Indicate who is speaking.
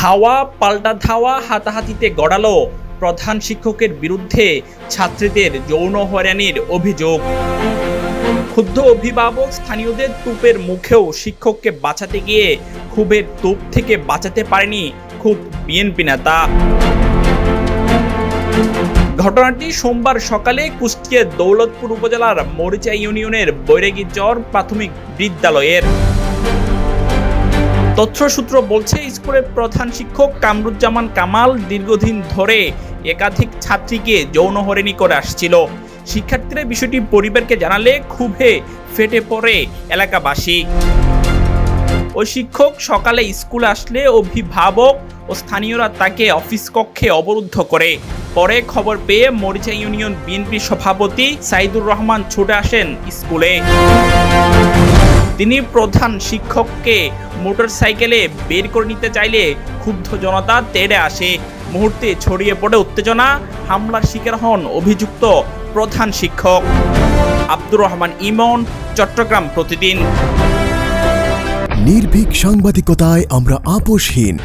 Speaker 1: ধাওয়া পাল্টা ধাওয়া হাতাহাতিতে গড়ালো প্রধান শিক্ষকের বিরুদ্ধে ছাত্রীদের যৌন হয়রানির অভিযোগ। ক্ষুব্ধ অভিভাবক স্থানীয়দের তোপের মুখেও শিক্ষককে বাঁচাতে গিয়ে ক্ষোভের তোপ থেকে বাঁচাতে পারেনি খুব বিএনপি নেতা। ঘটনাটি সোমবার সকালে কুষ্টিয়ার দৌলতপুর উপজেলার মরিচা ইউনিয়নের বৈরাগীচর প্রাথমিক বিদ্যালয়ের। তথ্যসূত্র বলছে, স্কুলের প্রধান শিক্ষক কামরুজ্জামান কামাল দীর্ঘদিন ধরে একাধিক ছাত্রীকে যৌন হয়রানি করে আসছিল। শিক্ষার্থীরা বিষয়টি পরিবারকে জানালে ক্ষোভে ফেটে পড়ে এলাকাবাসী। ওই শিক্ষক সকালে স্কুলে আসলে অভিভাবক ও স্থানীয়রা তাকে অফিস কক্ষে অবরুদ্ধ করে। পরে খবর পেয়ে মরিচা ইউনিয়ন বিএনপি সভাপতি সাইদুর রহমান ছুটে আসেন স্কুলে। তিনি প্রধান শিক্ষককে মোটরসাইকেলে বের করে নিতে চাইলে ক্ষুব্ধ জনতা তেড়ে আসে। মুহূর্তে ছড়িয়ে পড়ে উত্তেজনা। হামলার শিকার হন অভিযুক্ত প্রধান শিক্ষক। আব্দুর রহমান ইমন, চট্টগ্রাম প্রতিদিন।
Speaker 2: নির্ভীক সাংবাদিকতায় আমরা আপোষহীন।